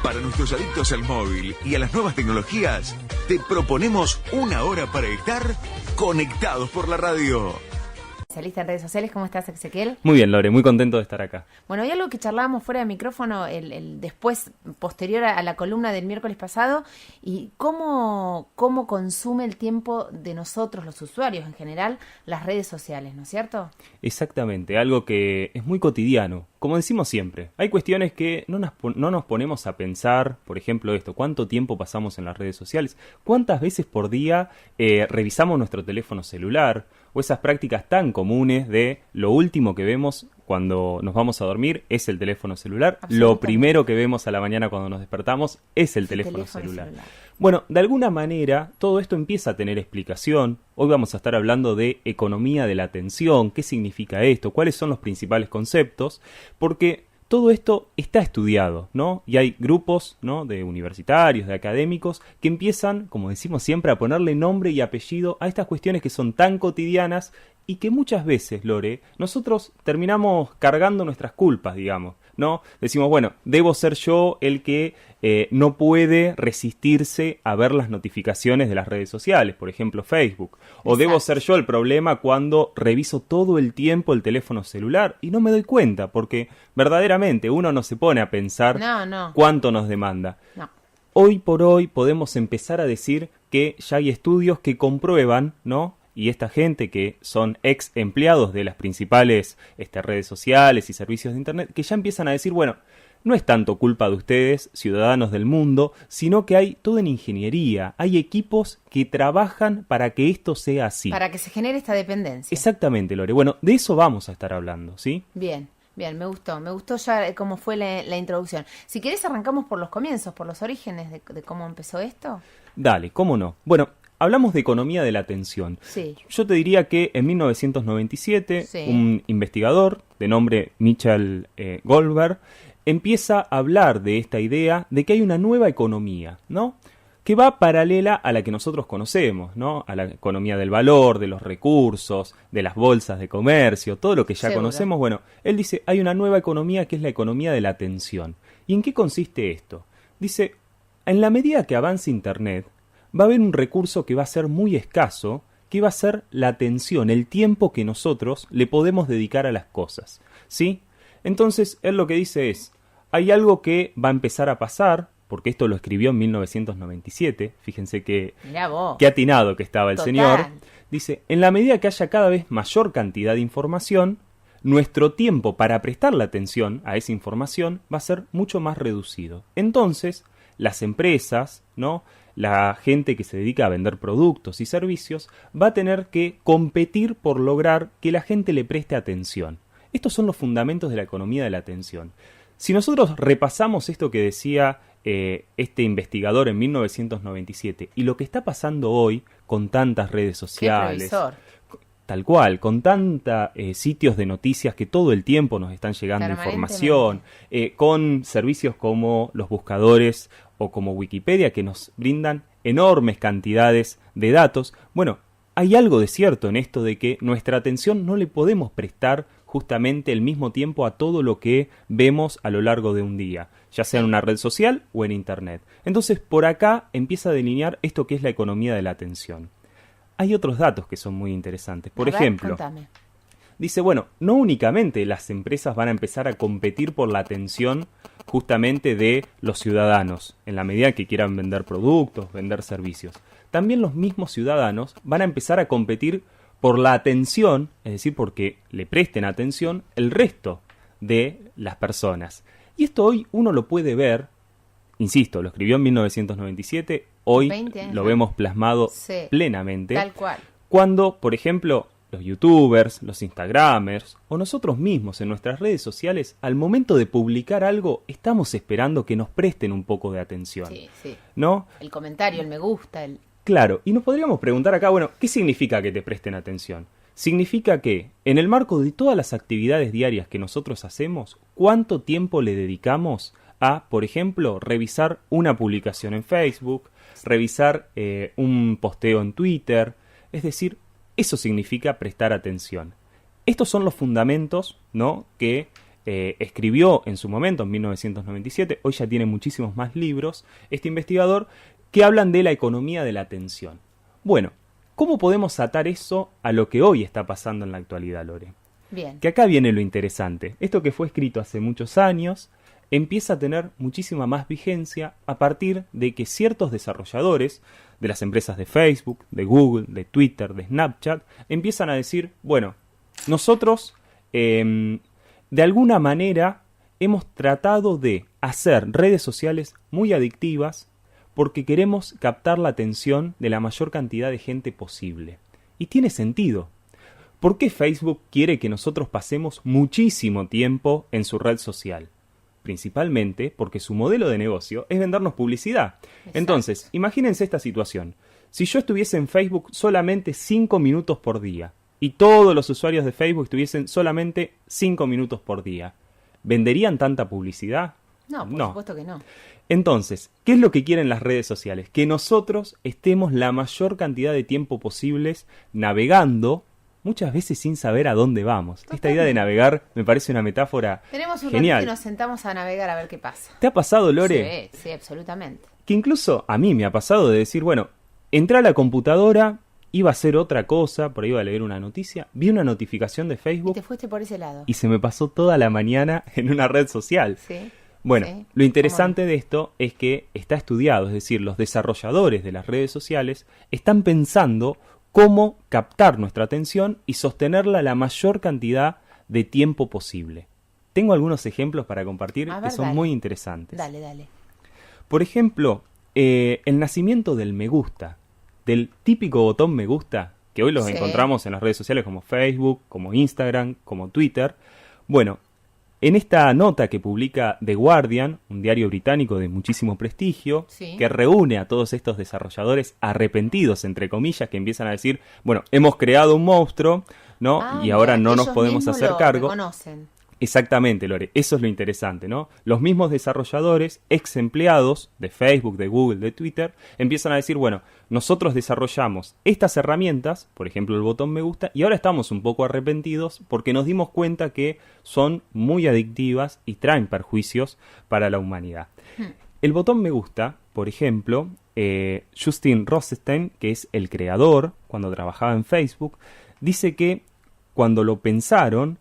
Para nuestros adictos al móvil y a las nuevas tecnologías, te proponemos una hora para estar conectados por la radio. Especialista en redes sociales, ¿cómo estás, Ezequiel? Muy bien, Lore, muy contento de estar acá. Bueno, hay algo que charlábamos fuera de micrófono, el después, posterior a la columna del miércoles pasado, y cómo consume el tiempo de nosotros, los usuarios en general, las redes sociales, ¿no es cierto? Exactamente, algo que es muy cotidiano. Como decimos siempre, hay cuestiones que no nos ponemos a pensar, por ejemplo esto, ¿cuánto tiempo pasamos en las redes sociales? ¿Cuántas veces por día revisamos nuestro teléfono celular? O esas prácticas tan comunes de lo último que vemos cuando nos vamos a dormir es el teléfono celular. Lo primero que vemos a la mañana cuando nos despertamos es el teléfono celular. Bueno, de alguna manera todo esto empieza a tener explicación. Hoy vamos a estar hablando de economía de la atención, qué significa esto, cuáles son los principales conceptos, porque todo esto está estudiado, ¿no? Y hay grupos, ¿no?, de universitarios, de académicos, que empiezan, como decimos siempre, a ponerle nombre y apellido a estas cuestiones que son tan cotidianas y que muchas veces, Lore, nosotros terminamos cargando nuestras culpas, digamos, ¿no? Decimos, bueno, debo ser yo el que no puede resistirse a ver las notificaciones de las redes sociales, por ejemplo Facebook. O Exacto. Debo ser yo el problema cuando reviso todo el tiempo el teléfono celular y no me doy cuenta, porque verdaderamente uno no se pone a pensar cuánto nos demanda. No. Hoy por hoy podemos empezar a decir que ya hay estudios que comprueban, ¿no?, y esta gente que son ex empleados de las principales redes sociales y servicios de internet, que ya empiezan a decir, bueno, no es tanto culpa de ustedes, ciudadanos del mundo, sino que hay todo en ingeniería, hay equipos que trabajan para que esto sea así. Para que se genere esta dependencia. Exactamente, Lore. Bueno, de eso vamos a estar hablando, ¿sí? Bien, me gustó ya cómo fue la introducción. Si querés arrancamos por los comienzos, por los orígenes de cómo empezó esto. Dale, cómo no. Bueno, hablamos de economía de la atención. Sí. Yo te diría que en 1997 un investigador de nombre Michael Goldberg empieza a hablar de esta idea de que hay una nueva economía, ¿no?, que va paralela a la que nosotros conocemos, ¿no?, a la economía del valor, de los recursos, de las bolsas de comercio, todo lo que ya conocemos. Bueno, él dice, hay una nueva economía que es la economía de la atención. ¿Y en qué consiste esto? Dice, en la medida que avance Internet, va a haber un recurso que va a ser muy escaso, que va a ser la atención, el tiempo que nosotros le podemos dedicar a las cosas, ¿sí? Entonces, él lo que dice es, hay algo que va a empezar a pasar, porque esto lo escribió en 1997, fíjense qué atinado que estaba el señor. Dice, en la medida que haya cada vez mayor cantidad de información, nuestro tiempo para prestarle atención a esa información va a ser mucho más reducido. Entonces, las empresas, ¿no?, la gente que se dedica a vender productos y servicios va a tener que competir por lograr que la gente le preste atención. Estos son los fundamentos de la economía de la atención. Si nosotros repasamos esto que decía este investigador en 1997 y lo que está pasando hoy con tantas redes sociales, tal cual, con tantos sitios de noticias que todo el tiempo nos están llegando información, con servicios como los buscadores o como Wikipedia que nos brindan enormes cantidades de datos. Bueno, hay algo de cierto en esto de que nuestra atención no le podemos prestar justamente el mismo tiempo a todo lo que vemos a lo largo de un día, ya sea en una red social o en internet. Entonces, por acá empieza a delinear esto que es la economía de la atención. Hay otros datos que son muy interesantes. Por ejemplo, dice, bueno, no únicamente las empresas van a empezar a competir por la atención justamente de los ciudadanos, en la medida que quieran vender productos, vender servicios. También los mismos ciudadanos van a empezar a competir por la atención, es decir, porque le presten atención el resto de las personas. Y esto hoy uno lo puede ver, insisto, lo escribió en 1997, hoy lo vemos plasmado plenamente. Tal cual. Cuando, por ejemplo, los youtubers, los instagramers o nosotros mismos en nuestras redes sociales, al momento de publicar algo, estamos esperando que nos presten un poco de atención. Sí. ¿No? El comentario, el me gusta, Claro, y nos podríamos preguntar acá, bueno, ¿qué significa que te presten atención? Significa que, en el marco de todas las actividades diarias que nosotros hacemos, ¿cuánto tiempo le dedicamos a, por ejemplo, revisar una publicación en Facebook, revisar un posteo en Twitter? Es decir, eso significa prestar atención. Estos son los fundamentos, ¿no?, que escribió en su momento, en 1997, hoy ya tiene muchísimos más libros, este investigador, que hablan de la economía de la atención. Bueno, ¿cómo podemos atar eso a lo que hoy está pasando en la actualidad, Lore? Bien. Que acá viene lo interesante. Esto que fue escrito hace muchos años empieza a tener muchísima más vigencia a partir de que ciertos desarrolladores de las empresas de Facebook, de Google, de Twitter, de Snapchat, empiezan a decir, bueno, nosotros de alguna manera hemos tratado de hacer redes sociales muy adictivas porque queremos captar la atención de la mayor cantidad de gente posible. Y tiene sentido. ¿Por qué Facebook quiere que nosotros pasemos muchísimo tiempo en su red social? Principalmente porque su modelo de negocio es vendernos publicidad. Exacto. Entonces, imagínense esta situación. Si yo estuviese en Facebook solamente 5 minutos por día y todos los usuarios de Facebook estuviesen solamente 5 minutos por día, ¿venderían tanta publicidad? No, por supuesto que no. Entonces, ¿qué es lo que quieren las redes sociales? Que nosotros estemos la mayor cantidad de tiempo posibles navegando, muchas veces sin saber a dónde vamos. Totalmente. Esta idea de navegar me parece una metáfora Tenemos un genial. ratito y nos sentamos a navegar a ver qué pasa. ¿Te ha pasado, Lore? Sí, absolutamente. Que incluso a mí me ha pasado de decir, bueno, entré a la computadora, iba a hacer otra cosa, por ahí iba a leer una noticia, vi una notificación de Facebook. Y te fuiste por ese lado. Y se me pasó toda la mañana en una red social. Sí. Bueno, sí. Lo interesante de esto es que está estudiado, es decir, los desarrolladores de las redes sociales están pensando cómo captar nuestra atención y sostenerla la mayor cantidad de tiempo posible. Tengo algunos ejemplos para compartir que son muy interesantes. Dale. Por ejemplo, el nacimiento del me gusta, del típico botón me gusta, que hoy los encontramos en las redes sociales como Facebook, como Instagram, como Twitter. Bueno, en esta nota que publica The Guardian, un diario británico de muchísimo prestigio, que reúne a todos estos desarrolladores arrepentidos, entre comillas, que empiezan a decir, bueno, hemos creado un monstruo, ¿no? Y ahora no nos podemos hacer cargo. Reconocen. Exactamente, Lore, eso es lo interesante, ¿no? Los mismos desarrolladores, ex empleados de Facebook, de Google, de Twitter, empiezan a decir, bueno, nosotros desarrollamos estas herramientas, por ejemplo el botón me gusta, y ahora estamos un poco arrepentidos porque nos dimos cuenta que son muy adictivas y traen perjuicios para la humanidad. El botón me gusta, por ejemplo, Justin Rosenstein, que es el creador, cuando trabajaba en Facebook, dice que cuando lo pensaron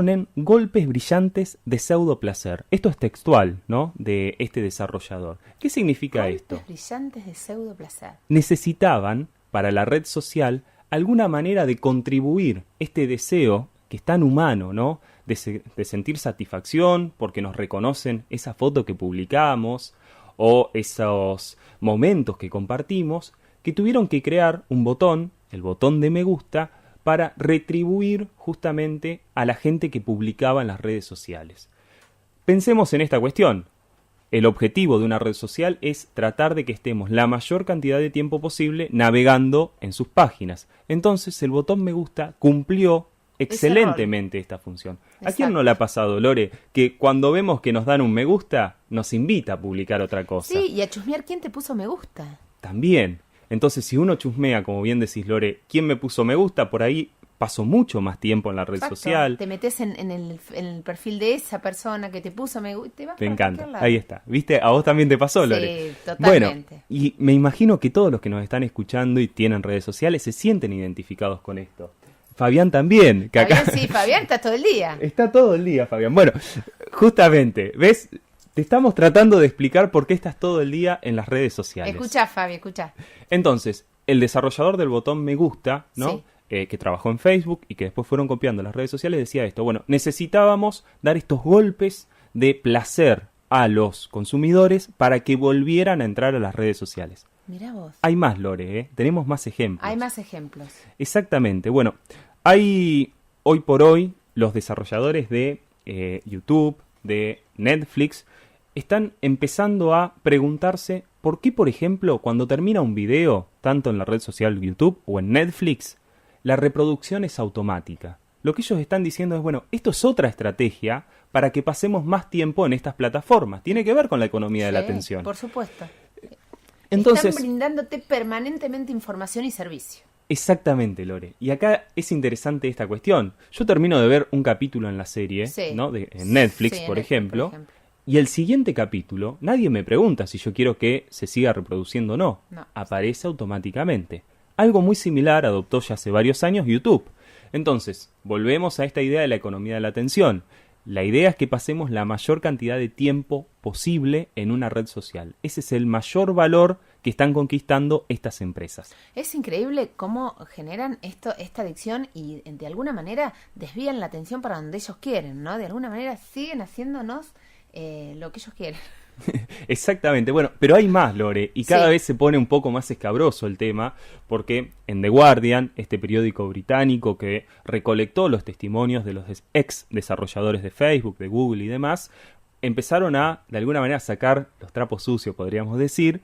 en golpes brillantes de pseudo placer. Esto es textual, ¿no? De este desarrollador. ¿Qué significa esto? Golpes brillantes de pseudo placer. Necesitaban, para la red social, alguna manera de contribuir este deseo que es tan humano, ¿no? De sentir satisfacción porque nos reconocen esa foto que publicamos o esos momentos que compartimos, que tuvieron que crear un botón, el botón de me gusta, para retribuir justamente a la gente que publicaba en las redes sociales. Pensemos en esta cuestión. El objetivo de una red social es tratar de que estemos la mayor cantidad de tiempo posible navegando en sus páginas. Entonces el botón me gusta cumplió excelentemente esta función. Exacto. ¿A quién no le ha pasado, Lore, que cuando vemos que nos dan un me gusta, nos invita a publicar otra cosa? Sí, y a chusmear quién te puso me gusta. También. Entonces, si uno chusmea, como bien decís, Lore, ¿quién me puso me gusta? Por ahí paso mucho más tiempo en la red Exacto. social. Te metes en el perfil de esa persona que te puso me gusta y te vas. Me encanta, ahí está. ¿Viste? A vos también te pasó, Lore. Sí, totalmente. Bueno, y me imagino que todos los que nos están escuchando y tienen redes sociales se sienten identificados con esto. Fabián también. Que Fabián, acá... sí, Fabián está todo el día. Está todo el día, Fabián. Bueno, justamente, ¿ves? Te estamos tratando de explicar por qué estás todo el día en las redes sociales. Escuchá, Fabi, escuchá. Entonces, el desarrollador del botón me gusta, ¿no? Sí. Que trabajó en Facebook y que después fueron copiando las redes sociales, decía esto. Bueno, necesitábamos dar estos golpes de placer a los consumidores para que volvieran a entrar a las redes sociales. Mirá vos. Hay más, Lore, ¿eh? Tenemos más ejemplos. Hay más ejemplos. Exactamente. Bueno, hay hoy por hoy los desarrolladores de YouTube, de Netflix, están empezando a preguntarse por qué, por ejemplo, cuando termina un video, tanto en la red social YouTube o en Netflix, la reproducción es automática. Lo que ellos están diciendo es, bueno, esto es otra estrategia para que pasemos más tiempo en estas plataformas. Tiene que ver con la economía de la atención. Por supuesto. Entonces, están brindándote permanentemente información y servicio. Exactamente, Lore. Y acá es interesante esta cuestión. Yo termino de ver un capítulo en la serie, ¿no? En Netflix, por ejemplo. Y el siguiente capítulo, nadie me pregunta si yo quiero que se siga reproduciendo o no. Aparece automáticamente. Algo muy similar adoptó ya hace varios años YouTube. Entonces, volvemos a esta idea de la economía de la atención. La idea es que pasemos la mayor cantidad de tiempo posible en una red social. Ese es el mayor valor que están conquistando estas empresas. Es increíble cómo generan esta adicción y de alguna manera desvían la atención para donde ellos quieren, ¿no? De alguna manera siguen haciéndonos lo que ellos quieren. Exactamente, bueno, pero hay más, Lore, y cada vez se pone un poco más escabroso el tema, porque en The Guardian, este periódico británico que recolectó los testimonios de los ex desarrolladores de Facebook, de Google y demás, empezaron a, de alguna manera, sacar los trapos sucios, podríamos decir,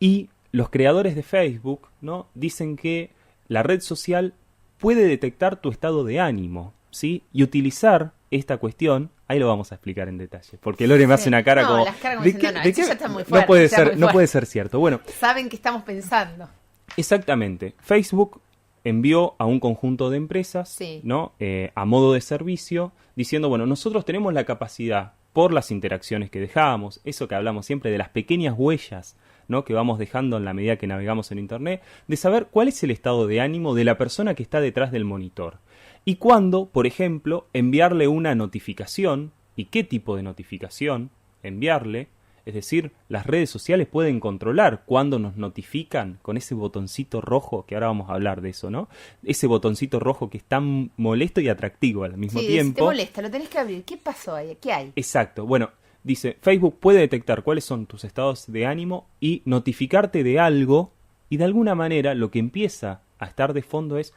y los creadores de Facebook, ¿no? Dicen que la red social puede detectar tu estado de ánimo, ¿sí? Y utilizar esta cuestión, ahí lo vamos a explicar en detalle, porque Lore me hace una cara como... las caras como diciendo, ¿de qué? Ya está muy fuerte, no puede ser cierto. Bueno, saben que estamos pensando. Exactamente. Facebook envió a un conjunto de empresas, ¿no? A modo de servicio, diciendo, bueno, nosotros tenemos la capacidad, por las interacciones que dejamos, eso que hablamos siempre de las pequeñas huellas, ¿no? Que vamos dejando en la medida que navegamos en Internet, de saber cuál es el estado de ánimo de la persona que está detrás del monitor. Y cuándo, por ejemplo, enviarle una notificación, y qué tipo de notificación enviarle. Es decir, las redes sociales pueden controlar cuándo nos notifican con ese botoncito rojo, que ahora vamos a hablar de eso, ¿no? Ese botoncito rojo que es tan molesto y atractivo al mismo tiempo. Si te molesta, lo tenés que abrir. ¿Qué pasó ahí? ¿Qué hay? Exacto. Bueno, dice, Facebook puede detectar cuáles son tus estados de ánimo y notificarte de algo, y de alguna manera lo que empieza a estar de fondo es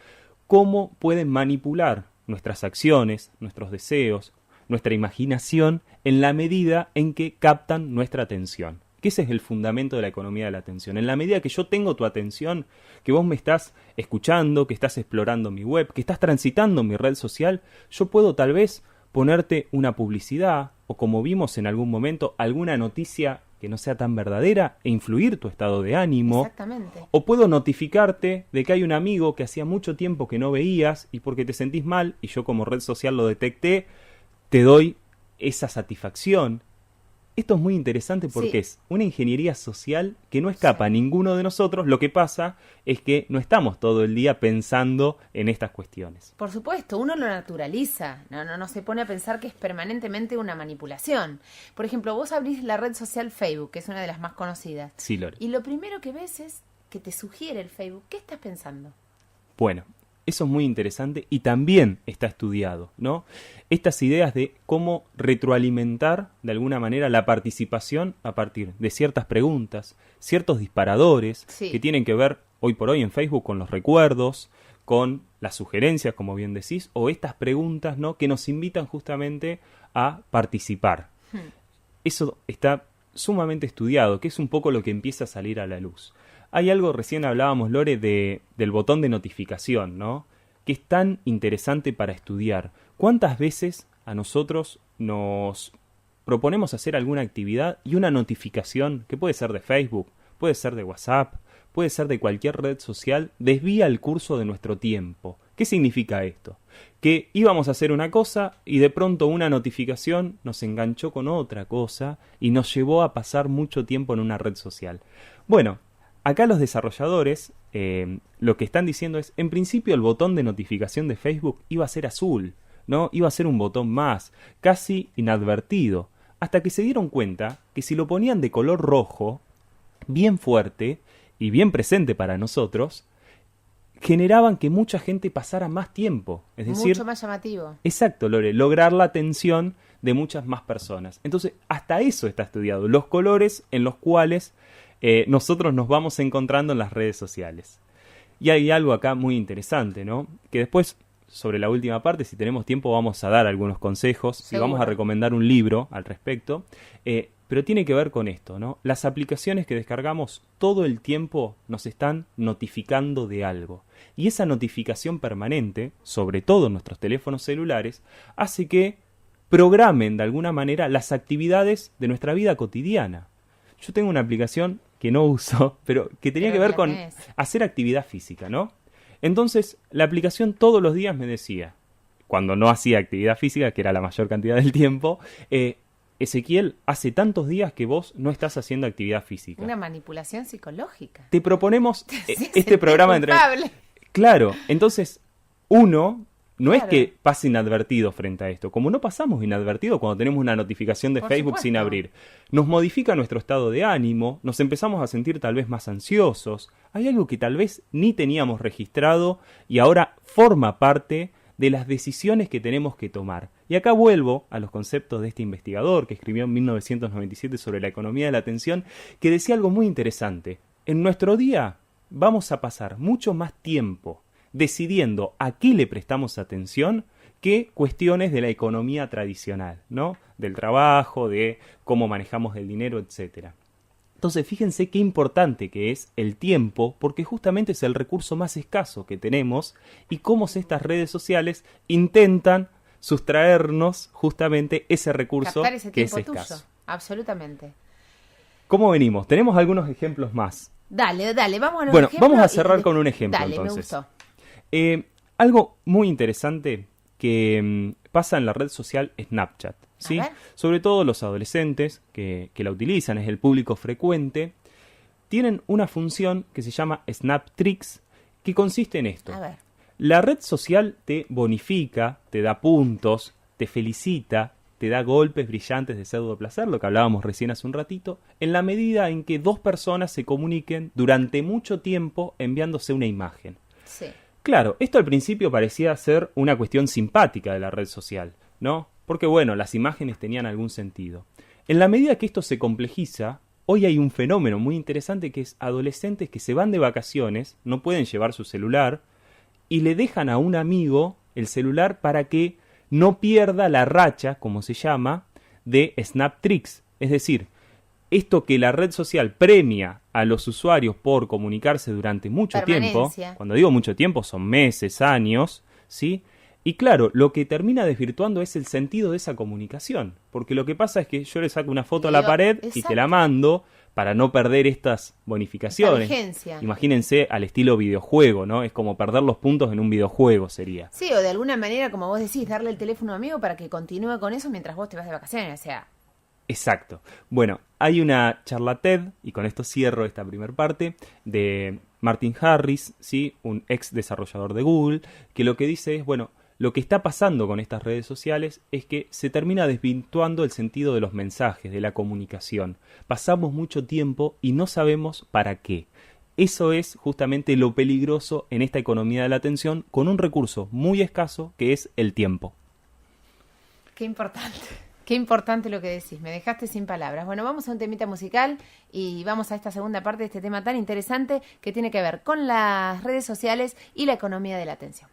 cómo pueden manipular nuestras acciones, nuestros deseos, nuestra imaginación en la medida en que captan nuestra atención. Que ese es el fundamento de la economía de la atención. En la medida que yo tengo tu atención, que vos me estás escuchando, que estás explorando mi web, que estás transitando mi red social, yo puedo tal vez ponerte una publicidad o, como vimos en algún momento, alguna noticia que no sea tan verdadera e influir tu estado de ánimo. Exactamente. O puedo notificarte de que hay un amigo que hacía mucho tiempo que no veías y porque te sentís mal y yo como red social lo detecté, te doy esa satisfacción. Esto es muy interesante porque es una ingeniería social que no escapa a ninguno de nosotros. Lo que pasa es que no estamos todo el día pensando en estas cuestiones. Por supuesto, uno lo naturaliza. No se pone a pensar que es permanentemente una manipulación. Por ejemplo, vos abrís la red social Facebook, que es una de las más conocidas. Sí, Lore. Y lo primero que ves es que te sugiere el Facebook. ¿Qué estás pensando? Bueno, eso es muy interesante y también está estudiado, ¿no? Estas ideas de cómo retroalimentar de alguna manera la participación a partir de ciertas preguntas, ciertos disparadores que tienen que ver hoy por hoy en Facebook con los recuerdos, con las sugerencias, como bien decís, o estas preguntas, ¿no? Que nos invitan justamente a participar. Eso está sumamente estudiado, que es un poco lo que empieza a salir a la luz. Hay algo, recién hablábamos, Lore, del botón de notificación, ¿no? Que es tan interesante para estudiar. ¿Cuántas veces a nosotros nos proponemos hacer alguna actividad y una notificación, que puede ser de Facebook, puede ser de WhatsApp, puede ser de cualquier red social, desvía el curso de nuestro tiempo? ¿Qué significa esto? Que íbamos a hacer una cosa y de pronto una notificación nos enganchó con otra cosa y nos llevó a pasar mucho tiempo en una red social. Bueno, acá los desarrolladores lo que están diciendo es, en principio el botón de notificación de Facebook iba a ser azul, ¿no? Iba a ser un botón más, casi inadvertido, hasta que se dieron cuenta que si lo ponían de color rojo, bien fuerte y bien presente para nosotros, generaban que mucha gente pasara más tiempo. Es decir, mucho más llamativo. Exacto, Lore, lograr la atención de muchas más personas. Entonces, hasta eso está estudiado, los colores en los cuales nosotros nos vamos encontrando en las redes sociales. Y hay algo acá muy interesante, ¿no? Que después, sobre la última parte, si tenemos tiempo, vamos a dar algunos consejos. Seguro. Y vamos a recomendar un libro al respecto. Pero tiene que ver con esto, ¿no? Las aplicaciones que descargamos todo el tiempo nos están notificando de algo. Y esa notificación permanente, sobre todo en nuestros teléfonos celulares, hace que programen de alguna manera las actividades de nuestra vida cotidiana. Yo tengo una aplicación que no uso, pero que tenía que ver con hacer actividad física, ¿no? Entonces, la aplicación todos los días me decía, cuando no hacía actividad física, que era la mayor cantidad del tiempo, Ezequiel, hace tantos días que vos no estás haciendo actividad física. Una manipulación psicológica. Te proponemos Sí, este programa de entrenamiento. Claro, entonces uno no es que pase inadvertido frente a esto. Como no pasamos inadvertido cuando tenemos una notificación de Facebook sin abrir, nos modifica nuestro estado de ánimo, nos empezamos a sentir tal vez más ansiosos. Hay algo que tal vez ni teníamos registrado y ahora forma parte de las decisiones que tenemos que tomar. Y acá vuelvo a los conceptos de este investigador que escribió en 1997 sobre la economía de la atención, que decía algo muy interesante. En nuestro día vamos a pasar mucho más tiempo decidiendo a qué le prestamos atención que cuestiones de la economía tradicional, ¿no? Del trabajo, de cómo manejamos el dinero, etcétera. Entonces, fíjense qué importante que es el tiempo, porque justamente es el recurso más escaso que tenemos y cómo estas redes sociales intentan sustraernos justamente ese recurso que es escaso. Tuyo. Absolutamente. ¿Cómo venimos? Tenemos algunos ejemplos más. Dale, vamos a los ejemplos. Bueno, vamos a cerrar con un ejemplo, dale, entonces. Me gustó. Algo muy interesante que pasa en la red social Snapchat. ¿Sí? Sobre todo los adolescentes que la utilizan, es el público frecuente, tienen una función que se llama Snap Tricks, que consiste en esto. La red social te bonifica, te da puntos, te felicita, te da golpes brillantes de pseudo placer, lo que hablábamos recién hace un ratito, en la medida en que dos personas se comuniquen durante mucho tiempo enviándose una imagen. Sí. Claro, esto al principio parecía ser una cuestión simpática de la red social, ¿no? Porque bueno, las imágenes tenían algún sentido. En la medida que esto se complejiza, hoy hay un fenómeno muy interesante que es adolescentes que se van de vacaciones, no pueden llevar su celular, y le dejan a un amigo el celular para que no pierda la racha, como se llama, de Snap Tricks. Es decir, esto que la red social premia a los usuarios por comunicarse durante mucho tiempo, cuando digo mucho tiempo son meses, años, ¿sí? Y claro, lo que termina desvirtuando es el sentido de esa comunicación. Porque lo que pasa es que yo le saco una foto a la pared y te la mando para no perder estas bonificaciones. Imagínense al estilo videojuego, ¿no? Es como perder los puntos en un videojuego sería. Sí, o de alguna manera, como vos decís, darle el teléfono a un amigo para que continúe con eso mientras vos te vas de vacaciones, o sea. Exacto. Bueno, hay una charla TED, y con esto cierro esta primera parte, de Martin Harris, ¿sí? Un ex desarrollador de Google, que lo que dice es, bueno, lo que está pasando con estas redes sociales es que se termina desvirtuando el sentido de los mensajes, de la comunicación. Pasamos mucho tiempo y no sabemos para qué. Eso es justamente lo peligroso en esta economía de la atención con un recurso muy escaso que es el tiempo. Qué importante lo que decís, me dejaste sin palabras. Bueno, vamos a un temita musical y vamos a esta segunda parte de este tema tan interesante que tiene que ver con las redes sociales y la economía de la atención.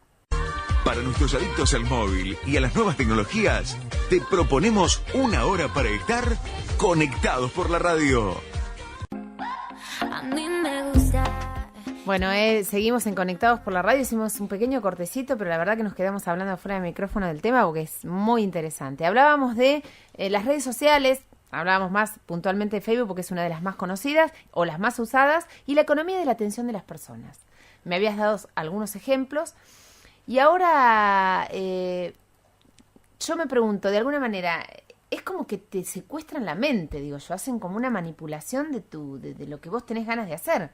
Para nuestros adictos al móvil y a las nuevas tecnologías, te proponemos una hora para estar conectados por la radio. A mí me gusta. Bueno, seguimos en Conectados por la radio, hicimos un pequeño cortecito, pero la verdad que nos quedamos hablando fuera del micrófono del tema porque es muy interesante. Hablábamos de las redes sociales, hablábamos más puntualmente de Facebook porque es una de las más conocidas o las más usadas, y la economía de la atención de las personas. Me habías dado algunos ejemplos. Y ahora yo me pregunto, de alguna manera, es como que te secuestran la mente, digo yo, hacen como una manipulación de lo que vos tenés ganas de hacer.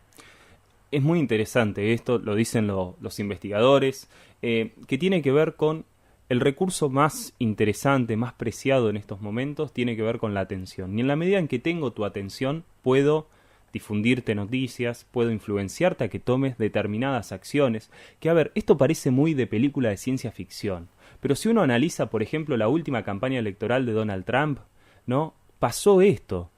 Es muy interesante esto, lo dicen los investigadores, que tiene que ver con el recurso más interesante, más preciado en estos momentos, tiene que ver con la atención. Y en la medida en que tengo tu atención, puedo difundirte noticias, puedo influenciarte a que tomes determinadas acciones, que a ver, esto parece muy de película de ciencia ficción, pero si uno analiza, por ejemplo, la última campaña electoral de Donald Trump, ¿no? Pasó esto,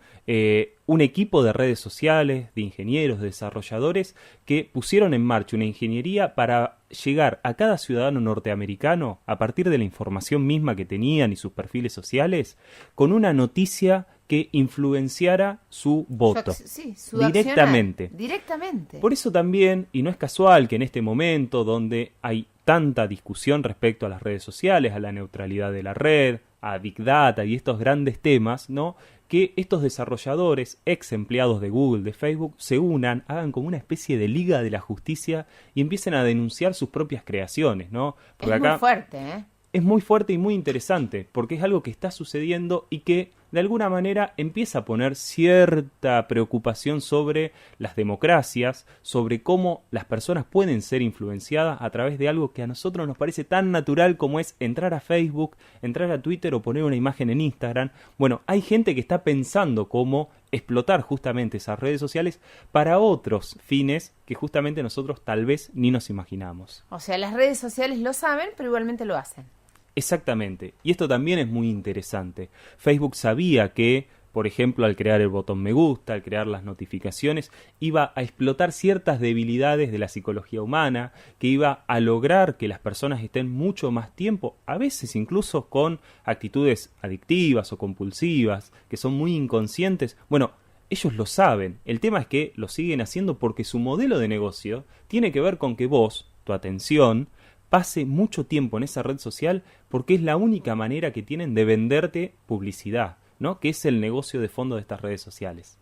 un equipo de redes sociales, de ingenieros, de desarrolladores, que pusieron en marcha una ingeniería para llegar a cada ciudadano norteamericano, a partir de la información misma que tenían y sus perfiles sociales, con una noticia que influenciara su voto. Su directamente. Directamente. Por eso también, y no es casual que en este momento donde hay tanta discusión respecto a las redes sociales, a la neutralidad de la red, a Big Data y estos grandes temas, ¿no? que estos desarrolladores, ex empleados de Google, de Facebook, se unan, hagan como una especie de liga de la justicia y empiecen a denunciar sus propias creaciones, ¿no? Porque acá muy fuerte, ¿eh? Es muy fuerte y muy interesante, porque es algo que está sucediendo y que de alguna manera empieza a poner cierta preocupación sobre las democracias, sobre cómo las personas pueden ser influenciadas a través de algo que a nosotros nos parece tan natural como es entrar a Facebook, entrar a Twitter o poner una imagen en Instagram. Bueno, hay gente que está pensando cómo explotar justamente esas redes sociales para otros fines que justamente nosotros tal vez ni nos imaginamos. O sea, las redes sociales lo saben, pero igualmente lo hacen. Exactamente, y esto también es muy interesante. Facebook sabía que, por ejemplo, al crear el botón me gusta, al crear las notificaciones, iba a explotar ciertas debilidades de la psicología humana, que iba a lograr que las personas estén mucho más tiempo, a veces incluso con actitudes adictivas o compulsivas, que son muy inconscientes. Bueno, ellos lo saben, el tema es que lo siguen haciendo porque su modelo de negocio tiene que ver con que vos, tu atención, pase mucho tiempo en esa red social porque es la única manera que tienen de venderte publicidad, ¿no? Que es el negocio de fondo de estas redes sociales.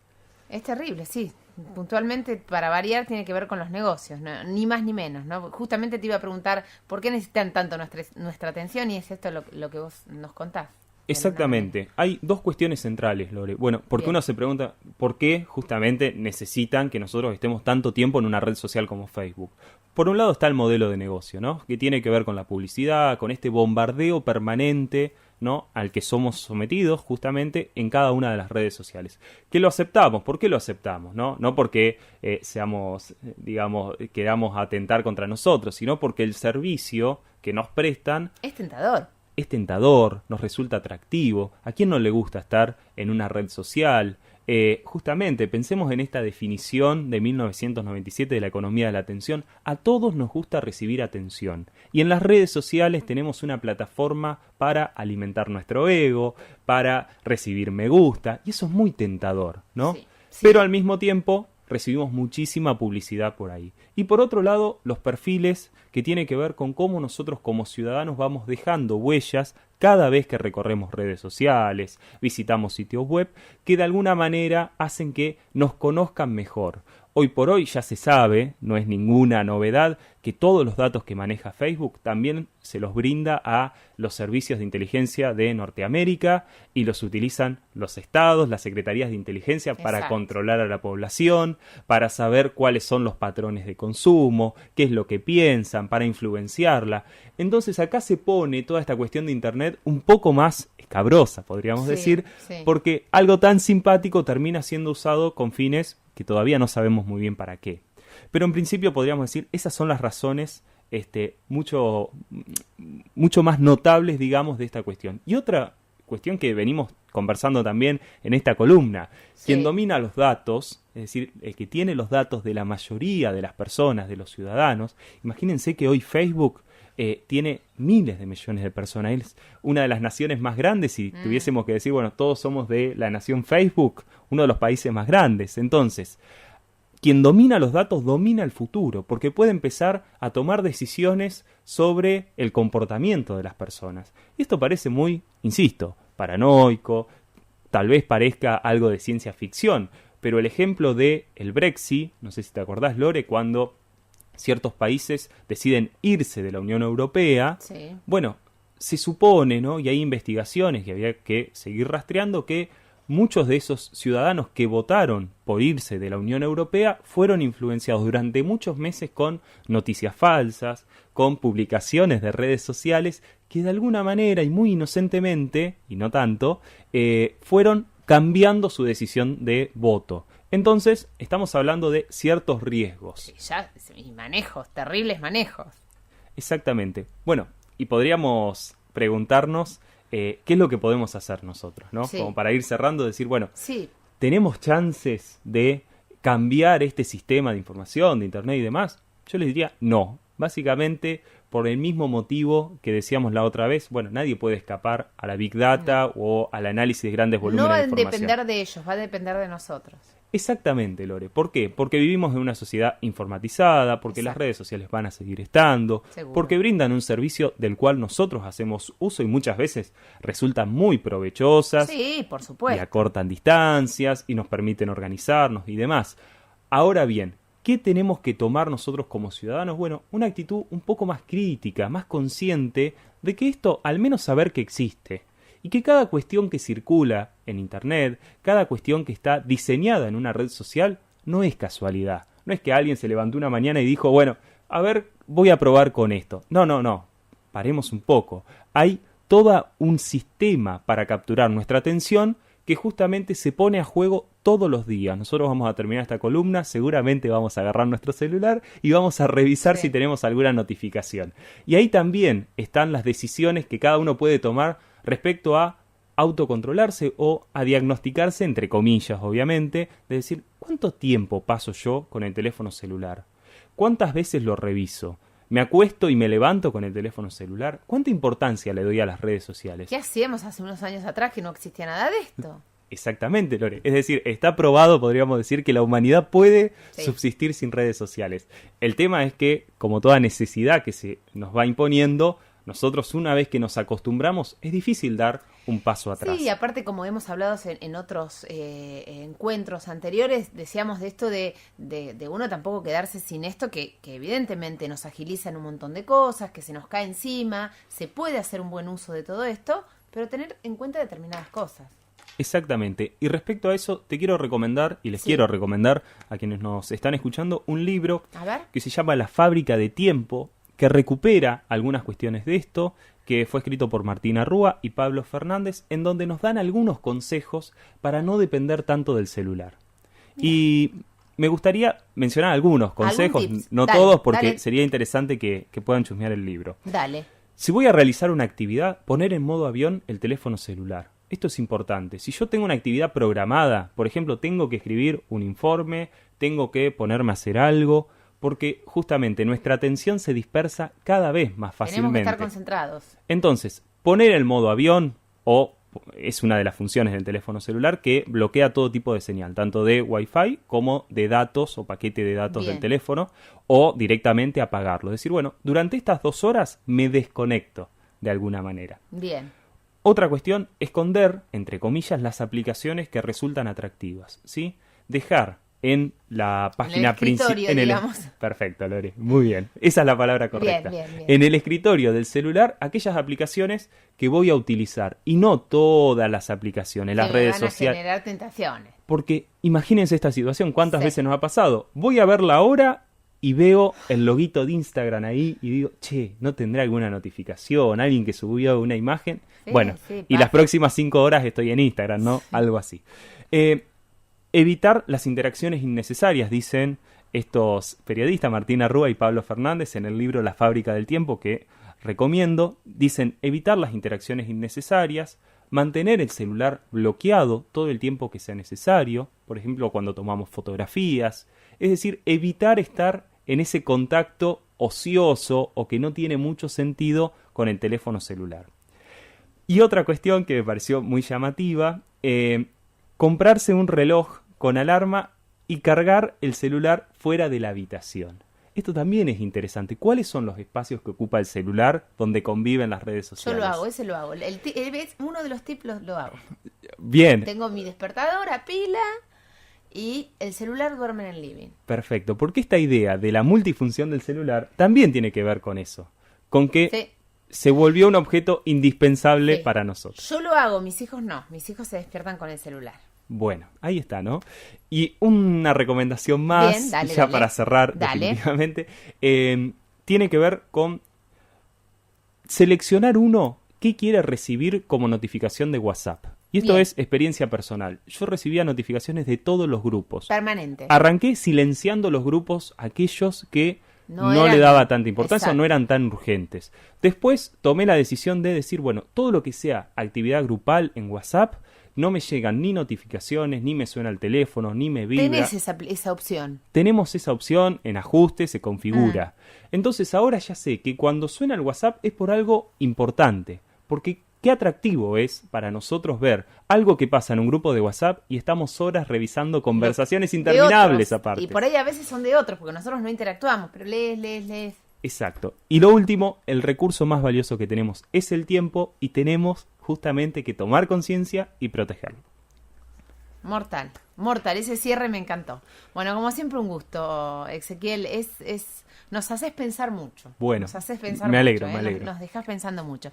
Es terrible, sí. Puntualmente, para variar, tiene que ver con los negocios, ¿no? Ni más ni menos, ¿no? Justamente te iba a preguntar por qué necesitan tanto nuestra atención y es esto lo que vos nos contás. Exactamente. Hay dos cuestiones centrales, Lore. Bueno, porque uno se pregunta por qué justamente necesitan que nosotros estemos tanto tiempo en una red social como Facebook. Por un lado está el modelo de negocio, ¿no? Que tiene que ver con la publicidad, con este bombardeo permanente, ¿no? Al que somos sometidos justamente en cada una de las redes sociales. ¿Qué lo aceptamos? ¿Por qué lo aceptamos? No porque queramos atentar contra nosotros, sino porque el servicio que nos prestan es tentador. Es tentador, nos resulta atractivo. ¿A quién no le gusta estar en una red social? Justamente, pensemos en esta definición de 1997 de la economía de la atención. A todos nos gusta recibir atención. Y en las redes sociales tenemos una plataforma para alimentar nuestro ego, para recibir me gusta. Y eso es muy tentador, ¿no? Sí. Pero al mismo tiempo recibimos muchísima publicidad por ahí. Y por otro lado, los perfiles, que tiene que ver con cómo nosotros como ciudadanos vamos dejando huellas cada vez que recorremos redes sociales, visitamos sitios web, que de alguna manera hacen que nos conozcan mejor. Hoy por hoy ya se sabe, no es ninguna novedad, que todos los datos que maneja Facebook también se los brinda a los servicios de inteligencia de Norteamérica y los utilizan los estados, las secretarías de inteligencia para controlar a la población, para saber cuáles son los patrones de consumo, qué es lo que piensan, para influenciarla. Entonces acá se pone toda esta cuestión de Internet un poco más escabrosa, podríamos decir, porque algo tan simpático termina siendo usado con fines que todavía no sabemos muy bien para qué. Pero en principio podríamos decir, esas son las razones mucho más notables, digamos, de esta cuestión. Y otra cuestión que venimos conversando también en esta columna, quien domina los datos, es decir, el que tiene los datos de la mayoría de las personas, de los ciudadanos, imagínense que hoy Facebook tiene miles de millones de personas, es una de las naciones más grandes, si tuviésemos que decir, bueno, todos somos de la nación Facebook, uno de los países más grandes. Entonces, quien domina los datos domina el futuro, porque puede empezar a tomar decisiones sobre el comportamiento de las personas. Y esto parece muy, insisto, paranoico, tal vez parezca algo de ciencia ficción, pero el ejemplo de el Brexit, no sé si te acordás, Lore, cuando ciertos países deciden irse de la Unión Europea, bueno, se supone, ¿no? Y hay investigaciones que había que seguir rastreando que muchos de esos ciudadanos que votaron por irse de la Unión Europea fueron influenciados durante muchos meses con noticias falsas, con publicaciones de redes sociales que de alguna manera y muy inocentemente, y no tanto, fueron cambiando su decisión de voto. Entonces, estamos hablando de ciertos riesgos. Y manejos, terribles manejos. Exactamente. Bueno, y podríamos preguntarnos qué es lo que podemos hacer nosotros, ¿no? Como para ir cerrando, decir, bueno, ¿tenemos chances de cambiar este sistema de información, de Internet y demás? Yo les diría no. Básicamente por el mismo motivo que decíamos la otra vez. Bueno, nadie puede escapar a la Big Data o al análisis de grandes volúmenes de información. No va a depender de ellos, va a depender de nosotros. Exactamente, Lore. ¿Por qué? Porque vivimos en una sociedad informatizada, porque las redes sociales van a seguir estando, porque brindan un servicio del cual nosotros hacemos uso y muchas veces resultan muy provechosas. Sí, por supuesto. Y acortan distancias y nos permiten organizarnos y demás. Ahora bien, ¿qué tenemos que tomar nosotros como ciudadanos? Bueno, una actitud un poco más crítica, más consciente de que esto, al menos saber que existe. Y que cada cuestión que circula en Internet, cada cuestión que está diseñada en una red social, no es casualidad. No es que alguien se levantó una mañana y dijo, bueno, a ver, voy a probar con esto. No. Paremos un poco. Hay todo un sistema para capturar nuestra atención que justamente se pone a juego todos los días. Nosotros vamos a terminar esta columna, seguramente vamos a agarrar nuestro celular y vamos a revisar si tenemos alguna notificación. Y ahí también están las decisiones que cada uno puede tomar respecto a autocontrolarse o a diagnosticarse, entre comillas, obviamente, de decir, ¿cuánto tiempo paso yo con el teléfono celular? ¿Cuántas veces lo reviso? ¿Me acuesto y me levanto con el teléfono celular? ¿Cuánta importancia le doy a las redes sociales? ¿Qué hacíamos hace unos años atrás que no existía nada de esto? Exactamente, Lore. Es decir, está probado, podríamos decir, que la humanidad puede subsistir sin redes sociales. El tema es que, como toda necesidad que se nos va imponiendo, nosotros una vez que nos acostumbramos, es difícil dar un paso atrás. Sí, y aparte como hemos hablado en otros encuentros anteriores, decíamos de esto de uno tampoco quedarse sin esto, que evidentemente nos agiliza en un montón de cosas, que se nos cae encima, se puede hacer un buen uso de todo esto, pero tener en cuenta determinadas cosas. Exactamente. Y respecto a eso, te quiero recomendar, y les quiero recomendar a quienes nos están escuchando, un libro que se llama La fábrica de tiempo, que recupera algunas cuestiones de esto, que fue escrito por Martina Rúa y Pablo Fernández, en donde nos dan algunos consejos para no depender tanto del celular. Y me gustaría mencionar algunos consejos, no todos, porque sería interesante que puedan chusmear el libro. Dale. Si voy a realizar una actividad, poner en modo avión el teléfono celular. Esto es importante. Si yo tengo una actividad programada, por ejemplo, tengo que escribir un informe, tengo que ponerme a hacer algo, porque justamente nuestra atención se dispersa cada vez más fácilmente. Tenemos que estar concentrados. Entonces, poner el modo avión es una de las funciones del teléfono celular que bloquea todo tipo de señal, tanto de Wi-Fi como de datos o paquete de datos del teléfono, o directamente apagarlo. Es decir, bueno, durante estas 2 horas me desconecto de alguna manera. Bien. Otra cuestión, esconder, entre comillas, las aplicaciones que resultan atractivas, ¿sí? Dejar en la página principal. Perfecto, Lore. Muy bien. Esa es la palabra correcta. Bien. En el escritorio del celular, aquellas aplicaciones que voy a utilizar. Y no todas las aplicaciones, las redes sociales. Van a generar tentaciones. Porque imagínense esta situación. ¿Cuántas veces nos ha pasado? Voy a verla ahora y veo el loguito de Instagram ahí y digo, ¿no tendrá alguna notificación? ¿Alguien que subió una imagen? Y las próximas 5 horas estoy en Instagram, ¿no? Algo así. Evitar las interacciones innecesarias, dicen estos periodistas, Martina Rúa y Pablo Fernández, en el libro La fábrica del tiempo, que recomiendo. Dicen evitar las interacciones innecesarias, mantener el celular bloqueado todo el tiempo que sea necesario, por ejemplo, cuando tomamos fotografías. Es decir, evitar estar en ese contacto ocioso o que no tiene mucho sentido con el teléfono celular. Y otra cuestión que me pareció muy llamativa, comprarse un reloj con alarma y cargar el celular fuera de la habitación. Esto también es interesante. ¿Cuáles son los espacios que ocupa el celular donde conviven las redes sociales? Yo lo hago, ese lo hago. Uno de los tips lo hago. Bien. Tengo mi despertador a pila y el celular duerme en el living. Perfecto, porque esta idea de la multifunción del celular también tiene que ver con eso. Con que se volvió un objeto indispensable para nosotros. Yo lo hago, mis hijos no. Mis hijos se despiertan con el celular. Bueno, ahí está, ¿no? Y una recomendación más, para cerrar definitivamente, tiene que ver con seleccionar uno que quiere recibir como notificación de WhatsApp. Y esto es experiencia personal. Yo recibía notificaciones de todos los grupos. Permanente. Arranqué silenciando los grupos aquellos que no le daba tanta importancia o no eran tan urgentes. Después tomé la decisión de decir, bueno, todo lo que sea actividad grupal en WhatsApp, no me llegan ni notificaciones, ni me suena el teléfono, ni me vibra. ¿Tenés esa opción? Tenemos esa opción, en ajuste se configura. Entonces ahora ya sé que cuando suena el WhatsApp es por algo importante, porque qué atractivo es para nosotros ver algo que pasa en un grupo de WhatsApp y estamos horas revisando conversaciones interminables aparte. Y por ahí a veces son de otros, porque nosotros no interactuamos, pero lees. Exacto. Y lo último, el recurso más valioso que tenemos es el tiempo y tenemos justamente que tomar conciencia y protegerlo. Mortal, ese cierre me encantó. Bueno, como siempre un gusto, Ezequiel, nos haces pensar mucho. Bueno, nos haces pensar me alegro. Nos dejas pensando mucho.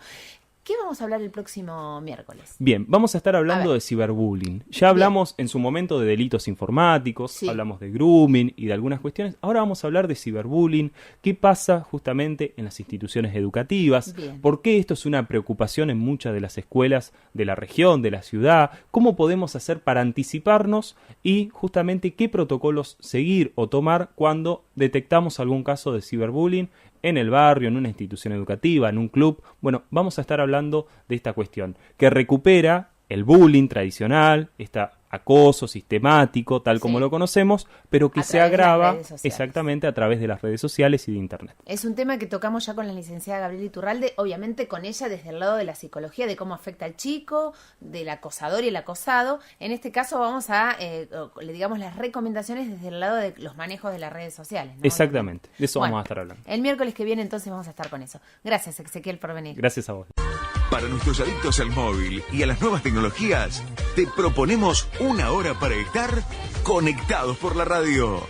¿Qué vamos a hablar el próximo miércoles? Bien, vamos a estar hablando de ciberbullying. Ya hablamos en su momento de delitos informáticos, hablamos de grooming y de algunas cuestiones. Ahora vamos a hablar de ciberbullying, qué pasa justamente en las instituciones educativas, por qué esto es una preocupación en muchas de las escuelas de la región, de la ciudad, cómo podemos hacer para anticiparnos y justamente qué protocolos seguir o tomar cuando detectamos algún caso de ciberbullying en el barrio, en una institución educativa, en un club. Bueno, vamos a estar hablando de esta cuestión, que recupera el bullying tradicional, este acoso sistemático, tal como lo conocemos, pero que se agrava exactamente a través de las redes sociales y de Internet. Es un tema que tocamos ya con la licenciada Gabriela Iturralde, obviamente con ella desde el lado de la psicología, de cómo afecta al chico, del acosador y el acosado. En este caso vamos a, le digamos, las recomendaciones desde el lado de los manejos de las redes sociales, ¿no? Exactamente, de eso vamos a estar hablando. El miércoles que viene entonces vamos a estar con eso. Gracias, Ezequiel, por venir. Gracias a vos. Para nuestros adictos al móvil y a las nuevas tecnologías, te proponemos una hora para estar conectados por la radio.